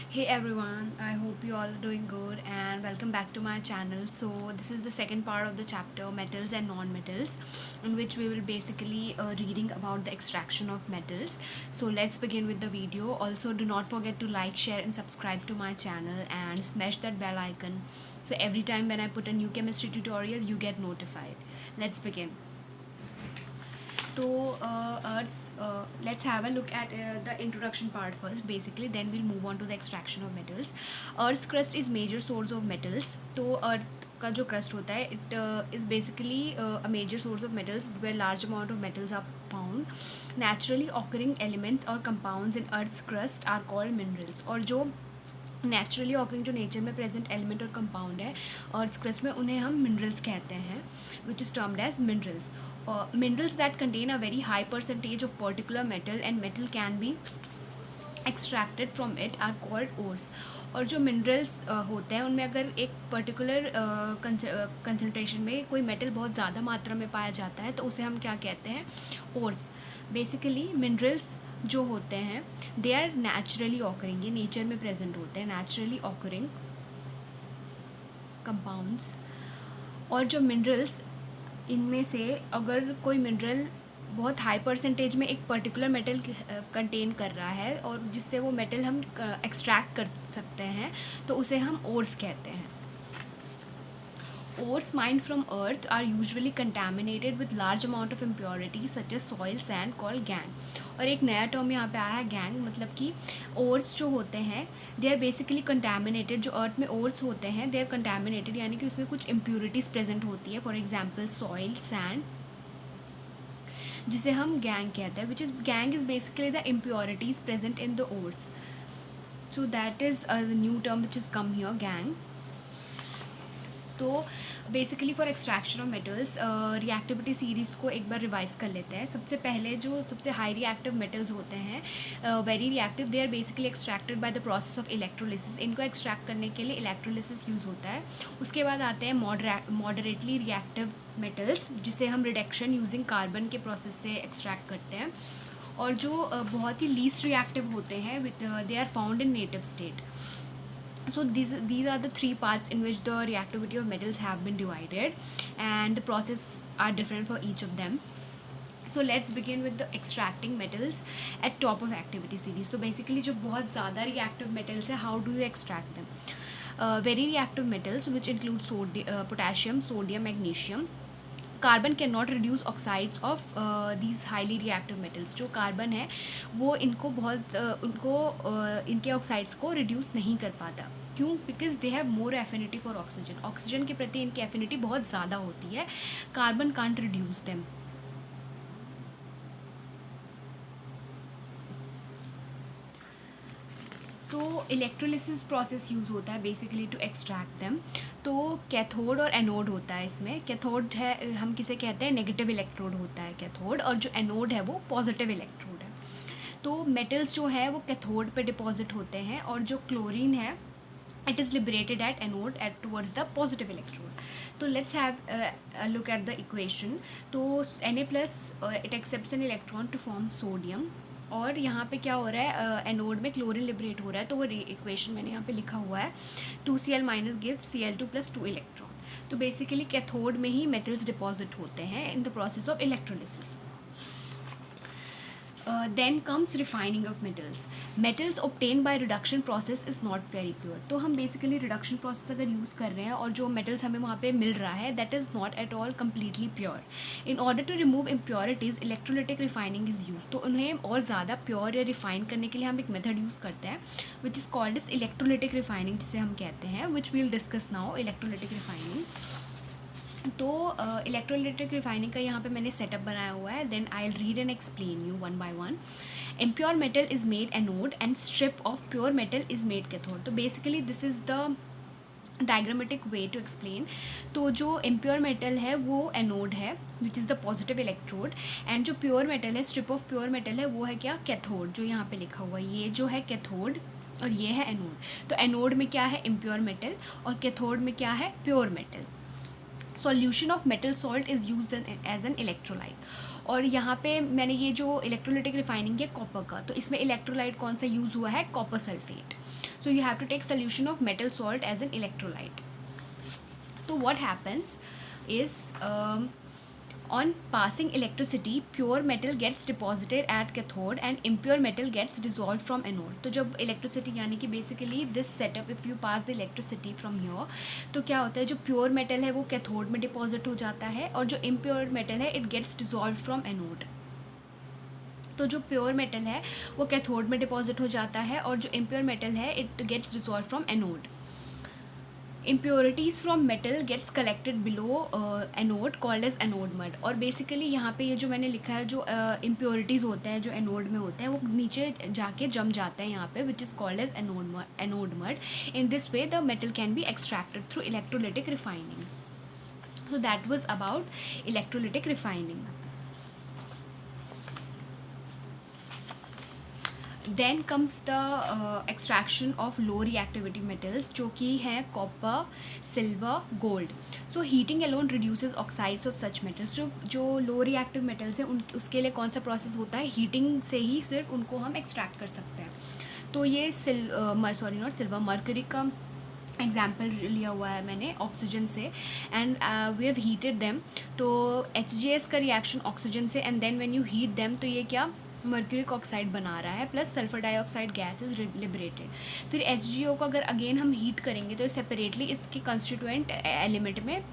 Hey everyone, I hope you all are doing good and welcome back to my channel. So, this is the second part of the chapter metals and non-metals, in which we will basically reading about the extraction of metals. So, let's begin with the video. Also, do not forget to like, share, and subscribe to my channel and smash that bell icon. So, every time when I put a new chemistry tutorial, you get notified. Let's begin. So, let's have a look at the introduction part first. Basically, then we'll move on to the extraction of metals. Earth's crust is major source of metals. तो अर्थ का जो crust होता है, it is basically a major source of metals where large amount of metals are found. Naturally occurring elements or compounds in Earth's crust are called minerals. और जो naturally occurring जो nature में present element और compound है earth crust में, उन्हें हम minerals कहते हैं, which is termed as minerals. Minerals that contain a very high percentage of particular metal and metal can be extracted from it are called ores. और जो minerals होते हैं उनमें अगर एक पर्टिकुलर कंसनट्रेशन में कोई मेटल बहुत ज़्यादा मात्रा में पाया जाता है तो उसे हम क्या कहते हैं, ओर्स. बेसिकली मिनरल्स जो होते हैं दे आर नेचुरली ऑकरिंग, ये नेचर में प्रेजेंट होते हैं, नेचुरली ऑकरिंग कंपाउंड्स. और जो मिनरल्स, इनमें से अगर कोई मिनरल बहुत हाई परसेंटेज में एक पर्टिकुलर मेटल कंटेन कर रहा है और जिससे वो मेटल हम एक्सट्रैक्ट कर सकते हैं तो उसे हम ओर्स कहते हैं. Ores mined from earth are usually contaminated with large amount of impurities such as soil sand called gang. और एक नया टर्म यहाँ पे आया है gang, मतलब कि ores जो होते हैं they are basically contaminated. जो earth में ores होते हैं they are contaminated, यानी कि उसमें कुछ impurities present होती है. For example soil sand, जिसे हम gang कहते हैं, which is gang is basically the impurities present in the ores. So that is the new term which has come here, gang. तो basically for extraction of metals reactivity series को एक बार revise कर लेते हैं. सबसे पहले जो सबसे हाई रिएक्टिव मेटल्स होते हैं, very reactive, they are basically extracted by the process of electrolysis. इनको एक्सट्रैक्ट करने के लिए इलेक्ट्रोलिसिस यूज़ होता है. उसके बाद आते हैं मॉडरेटली रिएक्टिव मेटल्स, जिसे हम रिडक्शन यूजिंग कार्बन के प्रोसेस से एक्सट्रैक्ट करते हैं. और जो बहुत ही लीस्ट रिएक्टिव होते हैं they are found in native state. So these are the three parts in which the reactivity of metals have been divided, and the process are different for each of them. So let's begin with the extracting metals at top of activity series. तो basically जो बहुत ज़्यादा reactive metals है, how do you extract them? Very reactive metals which include potassium, sodium, magnesium. Carbon can not reduce oxides of these highly reactive metals. जो carbon है वो इनको इनके ऑक्साइड्स को रिड्यूस नहीं कर पाता. क्यों? Because they have more affinity for oxygen. Oxygen के प्रति इनकी एफिनिटी बहुत ज़्यादा होती है. Carbon can't reduce them. तो इलेक्ट्रोलिसिस प्रोसेस यूज़ होता है बेसिकली टू एक्सट्रैक्ट देम. तो कैथोड और एनोड होता है इसमें. कैथोड है, हम किसे कहते हैं, नेगेटिव इलेक्ट्रोड होता है कैथोड, और जो एनोड है वो पॉजिटिव इलेक्ट्रोड है. तो मेटल्स जो है वो कैथोड पे डिपॉजिट होते हैं, और जो क्लोरीन है it is liberated at anode at towards the positive electrode. तो let's have a look at the equation. तो Na plus it accepts an electron to form sodium, और यहाँ पे क्या हो रहा है, एनोड में क्लोरीन लिबरेट हो रहा है. तो वो इक्वेशन मैंने यहाँ पे लिखा हुआ है, 2Cl minus gives Cl2 plus 2 electron. तो बेसिकली कैथोड में ही मेटल्स डिपॉजिट होते हैं in the process of electrolysis. Then comes refining of metals. Metals obtained by reduction process is not very pure. तो हम basically reduction process अगर use कर रहे हैं और जो metals हमें वहाँ पे मिल रहा है that is not at all completely pure. In order to remove impurities, electrolytic refining is used. तो उन्हें और ज़्यादा pure या refine करने के लिए हम एक method यूज़ करते हैं which is called as electrolytic refining, जिसे हम कहते हैं, which we'll discuss now, electrolytic refining. तो इलेक्ट्रोलिटिक रिफाइनिंग का यहाँ पे मैंने सेटअप बनाया हुआ है. Then I will read and explain you one by one. Impure metal is made anode and strip of pure metal is made cathode. तो basically this is the diagrammatic way to explain. तो जो impure metal है वो anode है, which is the positive electrode, and जो pure metal है, strip of pure metal है, वो है क्या, कैथोड. जो यहाँ पे लिखा हुआ है ये जो है कैथोड और ये है एनोड. तो एनोड में क्या है, इम्प्योर मेटल, और कैथोड में क्या है, pure metal. Solution of metal salt is used as an electrolyte. और यहाँ पे मैंने ये जो इलेक्ट्रोलिटिक रिफाइनिंग है कॉपर का, तो इसमें इलेक्ट्रोलाइट कौन सा यूज़ हुआ है, copper sulphate. So you have to take solution of metal salt as an electrolyte. तो what happens is on passing electricity pure metal gets deposited at cathode and impure metal gets dissolved from anode। तो जब electricity यानी कि basically this setup if you pass the electricity from here, तो क्या होता है, जो pure metal है वो cathode में deposit हो जाता है और जो impure metal है it gets dissolved from anode। तो जो प्योर मेटल है वो कैथोड में डिपॉजिट हो जाता है और जो इम्प्योर मेटल है it gets dissolve from anode. impurities from metal gets collected below anode called as anode mud। और बेसिकली यहाँ पे ये जो मैंने लिखा है जो impurities होते हैं जो एनोड में होते हैं वो नीचे जाके जम जाते हैं यहाँ पे which is called as anode mud। in this way the metal can be extracted through electrolytic refining। so that was about electrolytic refining। Then comes the extraction of low reactivity metals जो कि हैं copper, silver, gold. So heating alone reduces oxides of such metals. जो low reactive metals हैं उसके लिए कौन सा process होता है, हीटिंग से ही सिर्फ उनको हम एक्सट्रैक्ट कर सकते हैं। तो ये मर्करी का एग्जाम्पल लिया हुआ है मैंने ऑक्सीजन से and we have heated them. तो HGS का रिएक्शन ऑक्सीजन से and then when you heat them तो ये क्या मर्क्यूरिक ऑक्साइड बना रहा है plus sulphur dioxide gas is liberated. फिर HGO को अगर अगेन हम हीट करेंगे तो सेपरेटली इसके कंस्टिट्यूएंट एलिमेंट में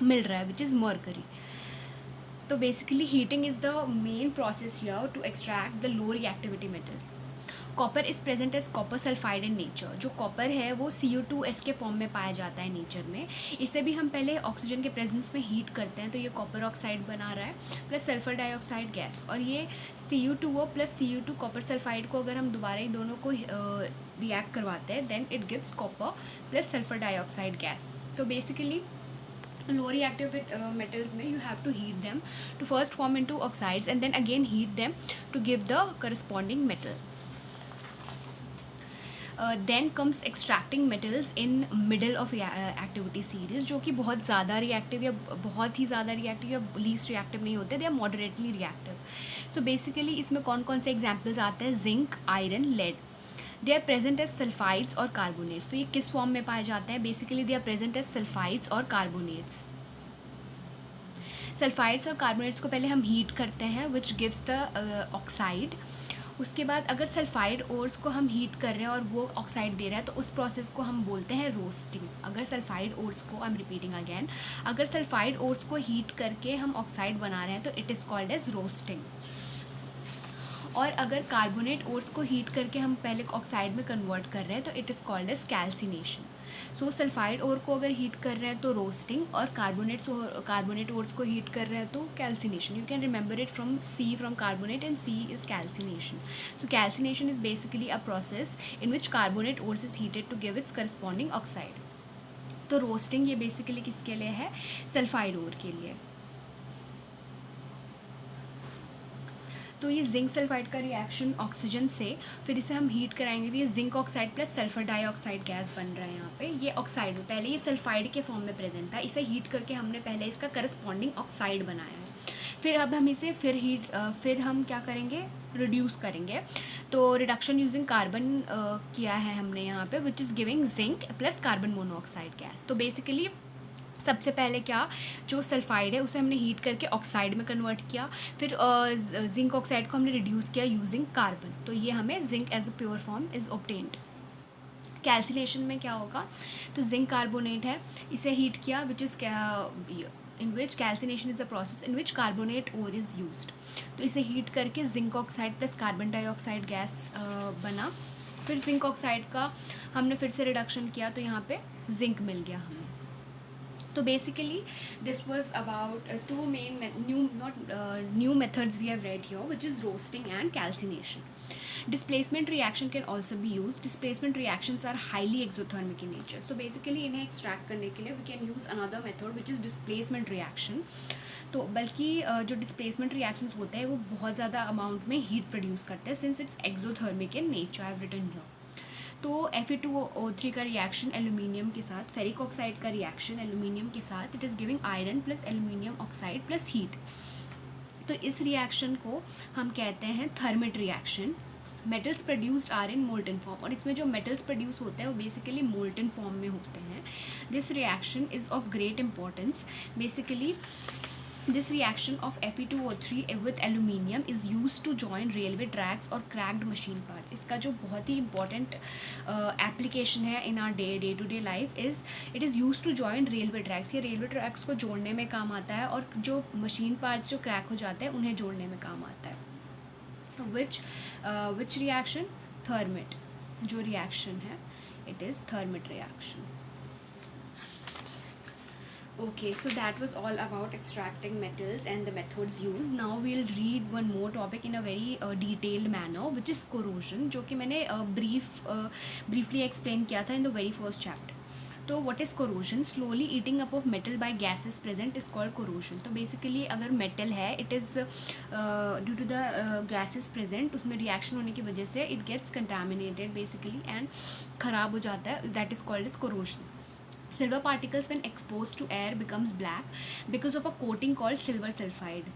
मिल रहा है विच इज़ मर्करी। तो basically heating is the main process here to extract the low reactivity metals. Copper is present as copper sulphide in nature. जो कॉपर है वो CO2S के फॉर्म में पाया जाता है नेचर में। इसे भी हम पहले ऑक्सीजन के प्रेजेंस में हीट करते हैं तो ये कॉपर ऑक्साइड बना रहा है प्लस सल्फर डाइऑक्साइड गैस। और ये CO2O plus CO2 copper sulphide को अगर हम दोबारा ही दोनों को रिएक्ट करवाते हैं then it gives copper plus sulphur dioxide gas. तो बेसिकली low reactive metals में you have to heat them to first form into oxides and then again heat them to give the corresponding metal। Then comes extracting metals in middle of activity series जो कि बहुत ज़्यादा reactive या बहुत ही ज़्यादा reactive या least reactive नहीं होते, they are moderately reactive. So basically इसमें कौन कौन से एग्जाम्पल्स आते हैं, zinc, iron, lead. They are present as sulphides और कार्बोनेट्स। तो ये किस फॉर्म में पाए जाते हैं, basically they are present as sulphides और कार्बोनेट्स। सल्फाइड्स और कार्बोनेट्स को पहले हम हीट करते हैं विच गिव्स द ऑक्साइड। उसके बाद अगर सल्फाइड ओर्स को हम हीट कर रहे हैं और वो ऑक्साइड दे रहा है तो उस प्रोसेस को हम बोलते हैं रोस्टिंग। अगर सल्फाइड ओर्स को, आई एम रिपीटिंग अगेन, अगर सल्फाइड ओर्स को हीट करके हम ऑक्साइड बना रहे हैं तो it is called as roasting. और अगर कार्बोनेट ओर्स को हीट करके हम पहले ऑक्साइड में कन्वर्ट कर रहे हैं तो it is called as calcination. So sulphide ore को अगर हीट कर रहे हैं तो रोस्टिंग और कार्बोनेट ओर्स को हीट कर रहे हैं तो calcination. You can remember it from C from carbonate and C is calcination. So calcination is basically a process in which carbonate ores is heated to give its corresponding oxide. तो roasting ये basically किसके लिए है, sulphide ore के लिए। तो ये zinc sulphide का रिएक्शन ऑक्सीजन से फिर इसे हम हीट कराएंगे तो ये zinc oxide plus sulphur dioxide gas बन रहा है। यहाँ पे ये ऑक्साइड में पहले ये सल्फाइड के फॉर्म में प्रेजेंट था, इसे हीट करके हमने पहले इसका करस्पॉन्डिंग ऑक्साइड बनाया है। फिर अब हम इसे फिर हम क्या करेंगे, रिड्यूस करेंगे। तो रिडक्शन यूजिंग कार्बन किया है हमने यहाँ पे which is giving zinc plus carbon monoxide gas. तो बेसिकली सबसे पहले क्या, जो सल्फाइड है उसे हमने हीट करके ऑक्साइड में कन्वर्ट किया, फिर जिंक ऑक्साइड को हमने रिड्यूस किया यूजिंग कार्बन, तो ये हमें zinc as a pure form is obtained. Calcination में क्या होगा, तो जिंक कार्बोनेट है, इसे हीट किया which is in which calcination is the process in which carbonate ore is used. तो इसे हीट करके zinc oxide plus carbon dioxide gas बना। फिर जिंक ऑक्साइड का हमने फिर से रिडक्शन किया तो यहाँ पे जिंक मिल गया हमें। तो basically this was about two main new methods we have read here, which is roasting and calcination. Displacement reaction can also be used. Displacement reactions are highly exothermic in nature. So basically इन्हें extract करने के लिए we can use another method which is displacement reaction. तो बल्कि जो displacement reactions होते हैं वो बहुत ज़्यादा amount में heat produce करते हैं since it's exothermic in nature. I have written here. तो Fe2O3 का रिएक्शन एल्यूमिनियम के साथ, फेरिक ऑक्साइड का रिएक्शन एल्यूमिनियम के साथ, it is giving iron plus aluminium oxide plus heat. तो इस रिएक्शन को हम कहते हैं thermite reaction. Metals produced are in molten form, और इसमें जो मेटल्स प्रोड्यूस होते हैं वो बेसिकली मोल्टन फॉर्म में होते हैं। This reaction is of great importance. Basically this reaction of Fe2O3 with aluminium is used to join railway tracks और cracked machine parts। इसका जो बहुत ही important application है in our day to day life is it is used to join railway tracks। ये railway tracks को जोड़ने में काम आता है, और जो machine parts जो crack हो जाते हैं उन्हें जोड़ने में काम आता है। which reaction? Thermit। जो reaction है it is thermit reaction। Okay, so that was all about extracting metals and the methods used. Now we'll read one more topic in a very detailed manner, which is corrosion, जो कि मैंने briefly explain किया था in the very first chapter. तो what is corrosion? Slowly eating up of metal by gases present is called corrosion। तो basically अगर metal है, it is due to the gases present, उसमें reaction होने की वजह से it gets contaminated basically and ख़राब हो जाता है, that is called as corrosion। Silver particles when exposed to air becomes black because of a coating called silver sulfide।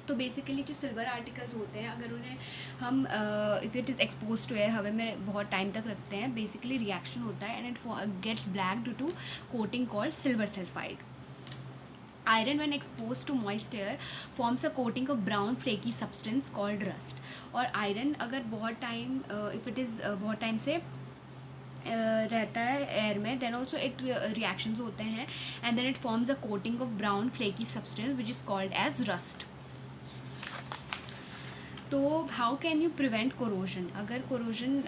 तो बेसिकली जो सिल्वर आर्टिकल्स होते हैं, अगर उन्हें हम if it is expose to air, हवा में बहुत टाइम तक रखते हैं, बेसिकली रिएक्शन होता है and it gets black due to coating called silver sulphide. Iron when exposed to moist air forms a coating of brown flaky substance called rust। और iron अगर बहुत टाइम इफ़ इट इज़ बहुत time से रहता है air में, then also it reactions होते हैं and then it forms a coating of brown flaky substance which is called as rust. तो how can you prevent corrosion? अगर corrosion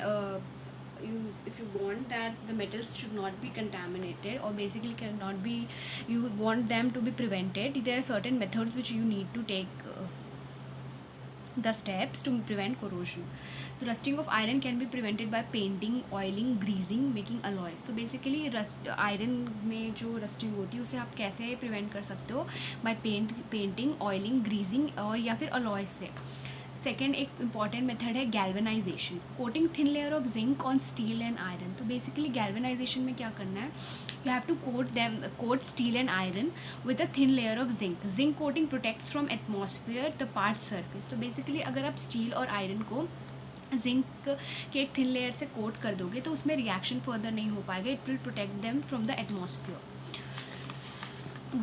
if you want that the metals should not be contaminated or basically cannot be, you want them to be prevented, there are certain methods which you need to take the steps to prevent corrosion। The rusting of iron can be prevented by painting, oiling, greasing, making alloys। तो basically iron में जो rusting होती है उसे आप कैसे prevent कर सकते हो? बाय पेंटिंग, ऑयलिंग, ग्रीजिंग और या फिर अलॉय से। सेकेंड एक इम्पॉर्टेंट मेथड है galvanisation, coating thin layer of zinc on steel and iron. तो बेसिकली गैल्वेनाइजेशन में क्या करना है? You have to coat steel and iron with a thin layer of zinc. Zinc coating protects from atmosphere the part surface. तो basically अगर आप steel और iron को जिंक के एक थिन लेयर से कोट कर दोगे तो उसमें रिएक्शन फर्दर नहीं हो पाएगा, it will protect them from the atmosphere.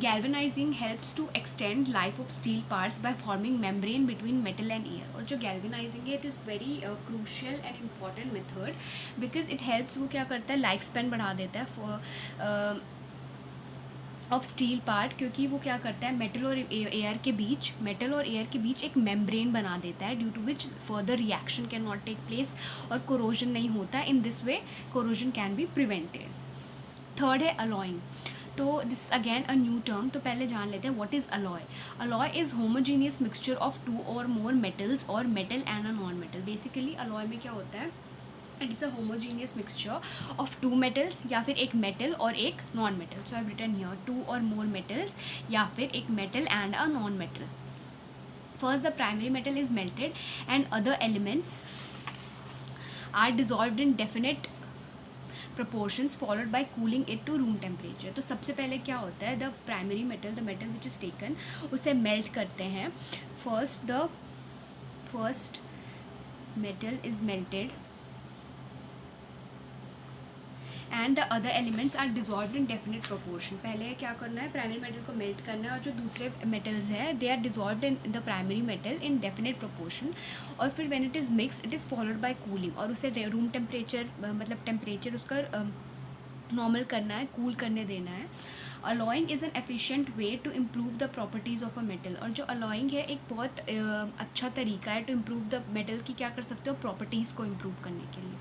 Galvanizing helps to extend life of steel parts by forming membrane between metal and air। और जो galvanizing है, it is very crucial and important method because it helps, वो क्या करता है, life span बढ़ा देता है ऑफ स्टील पार्ट, क्योंकि वो क्या करता है, मेटल और एयर के बीच एक मेम्ब्रेन बना देता है, due to which further reaction can not take place और कोरोजन नहीं होता। In this way corrosion can be prevented. Third है अलॉइंग। तो this again a new term, तो पहले जान लेते हैं what is alloy. Alloy is homogeneous mixture of two or more metals or metal and a non metal. Basically alloy में क्या होता है, it is a homogeneous mixture of two metals या फिर एक मेटल और एक non metal. So I have written here two or more metals या फिर एक metal and a non metal. First the primary metal is melted and other elements are dissolved in definite proportions followed by cooling it to room temperature। तो सबसे पहले क्या होता है, the primary metal, the metal which is taken, उसे melt करते हैं। First metal is melted and the other elements are dissolved in definite proportion. पहले क्या करना है, प्राइमरी मेटल को मेल्ट करना है और जो दूसरे मेटल्स हैं they are dissolved in the primary metal in definite proportion. और फिर when it is mix it is followed by cooling, और उसे रूम टेम्परेचर मतलब टेम्परेचर उसका नॉर्मल करना है, कूल करने देना है। Alloying is an efficient way to improve the properties of a metal. और जो अलॉइंग है एक बहुत अच्छा तरीका है टू इम्प्रूव द मेटल की, क्या कर सकते हो, प्रॉपर्टीज़ को इम्प्रूव करने के लिए।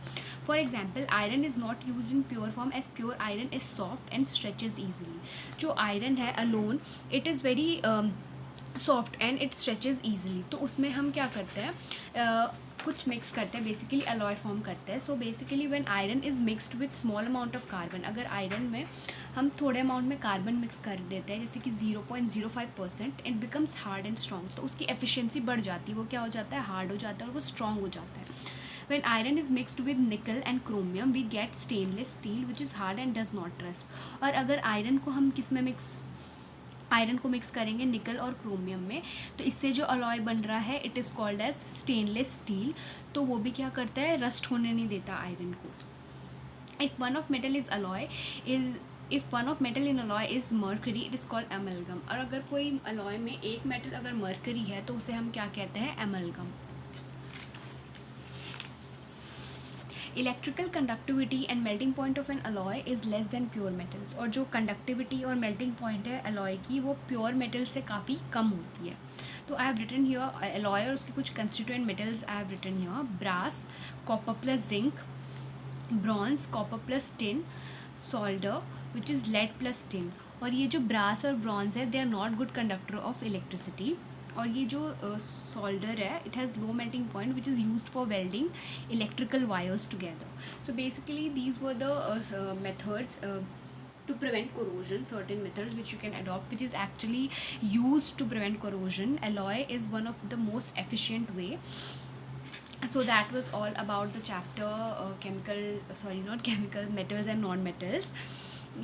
For example iron is not use in pure form as pure iron is soft and stretches easily. जो आयरन है alone it is very soft and it stretches easily. तो उसमें हम क्या करते हैं, कुछ मिक्स करते हैं, बेसिकली अलॉय फॉर्म करते हैं। So basically when iron is mixed with small amount of carbon, अगर आयरन में हम थोड़े अमाउंट में कार्बन मिक्स कर देते हैं जैसे कि 0.05%, it becomes hard and strong. तो उसकी एफिशिएंसी बढ़ जाती है, वो क्या हो जाता है, हार्ड हो जाता है और वो स्ट्रॉन्ग हो जाता है। When iron is mixed with nickel and chromium we get stainless steel which is hard and does not rust. और अगर आयरन को हम किस में आयरन को मिक्स करेंगे निकल और क्रोमियम में, तो इससे जो अलॉय बन रहा है it is called as stainless steel. तो वो भी क्या करता है, रस्ट होने नहीं देता आयरन को. If one of metal in alloy is mercury it is called amalgam. और अगर कोई अलॉय में एक मेटल अगर मर्करी है तो उसे हम क्या कहते हैं, amalgam. Electrical conductivity and melting point of N alloy is less than pure metals. और जो कंडक्टिविटी और मेल्टिंग पॉइंट है अलॉय की वो प्योर मेटल से काफ़ी कम होती है. तो I have written here alloy और उसके कुछ constituent metals I have written here: brass, copper plus zinc, bronze, copper plus tin, solder which is lead plus tin. और ये जो ब्रास और ब्रॉन्ज है they are not good conductor of electricity. और ये जो सोल्डर है it has low melting point which is used for welding electrical wires together. So basically these were the methods to prevent corrosion, certain methods which you can adopt which is actually used to prevent corrosion. Alloy is one of the most efficient way. So that was all about the chapter metals and non-metals.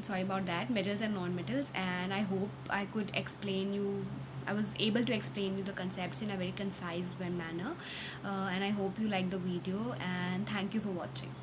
Sorry about that, metals and non-metals. And I hope I was able to explain you the concepts in a very concise manner. And I hope you like the video, and thank you for watching.